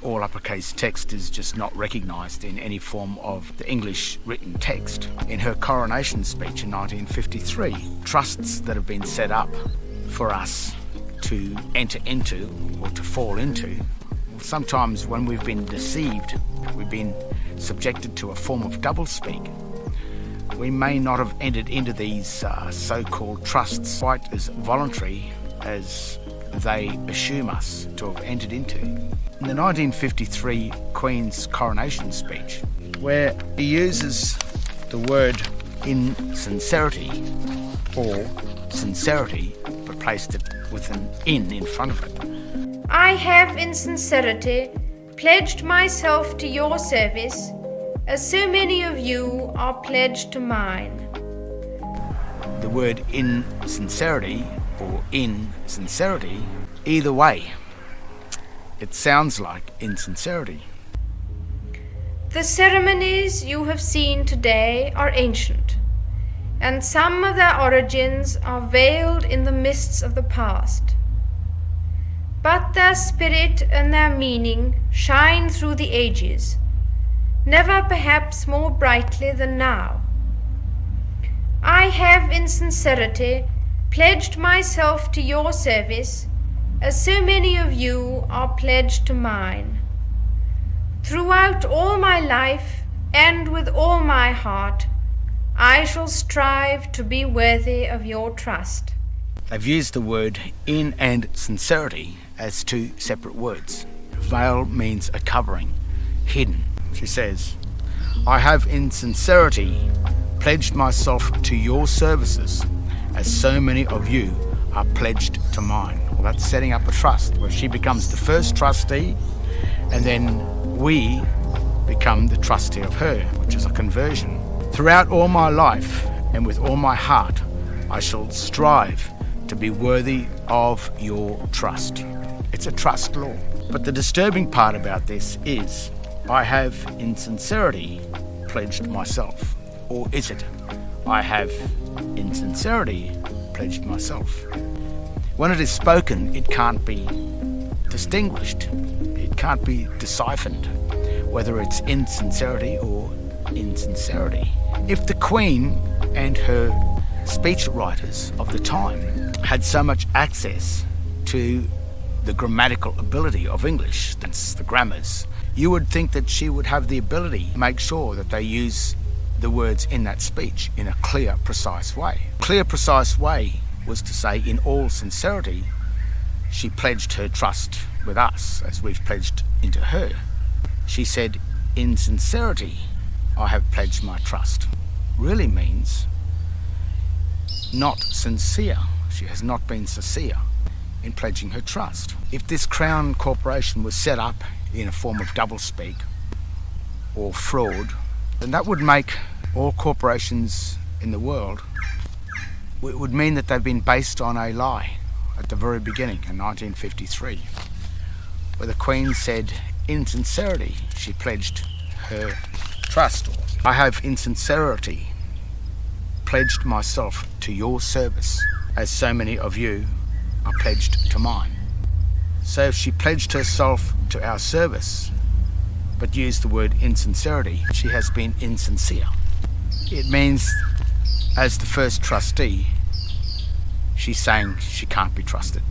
all uppercase text is just not recognised in any form of the English written text. In her coronation speech in 1953, trusts that have been set up for us to enter into or to fall into, sometimes when we've been deceived, we've been subjected to a form of doublespeak. We may not have entered into these so-called trusts quite as voluntary as they assume us to have entered into. In the 1953 Queen's coronation speech, where he uses the word in-sincerity or sincerity, but placed it with an in front of it. I have in sincerity pledged myself to your service, as so many of you are pledged to mine. The word in-sincerity or insincerity, either way, it sounds like insincerity. The ceremonies you have seen today are ancient, and some of their origins are veiled in the mists of the past. But their spirit and their meaning shine through the ages, never perhaps more brightly than now. I have in sincerity pledged myself to your service, as so many of you are pledged to mine. Throughout all my life and with all my heart, I shall strive to be worthy of your trust. They've used the word in and sincerity as two separate words. Veil means a covering, hidden. She says, I have in sincerity pledged myself to your services, as so many of you are pledged to mine. Well, that's setting up a trust where she becomes the first trustee, and then we become the trustee of her, which is a conversion. Throughout all my life and with all my heart, I shall strive to be worthy of your trust. It's a trust law. But the disturbing part about this is, I have in sincerity pledged myself. Or is it, I have in sincerity pledged myself? When it is spoken, it can't be distinguished. It can't be deciphered, whether it's insincerity or insincerity. If the Queen and her speechwriters of the time had so much access to the grammatical ability of English, that's the grammars, you would think that she would have the ability to make sure that they use the words in that speech in a clear, precise way. Clear, precise way was to say, in all sincerity, she pledged her trust with us, as we've pledged into her. She said, in sincerity, I have pledged my trust. Really means not sincere. She has not been sincere in pledging her trust. If this Crown Corporation was set up in a form of doublespeak or fraud, then that would make all corporations in the world, it would mean that they've been based on a lie at the very beginning in 1953, where the Queen said, in sincerity, she pledged her trust. I have in sincerity pledged myself to your service, as so many of you are pledged to mine. So if she pledged herself to our service, but used the word insincerity, she has been insincere. It means, as the first trustee, she's saying she can't be trusted.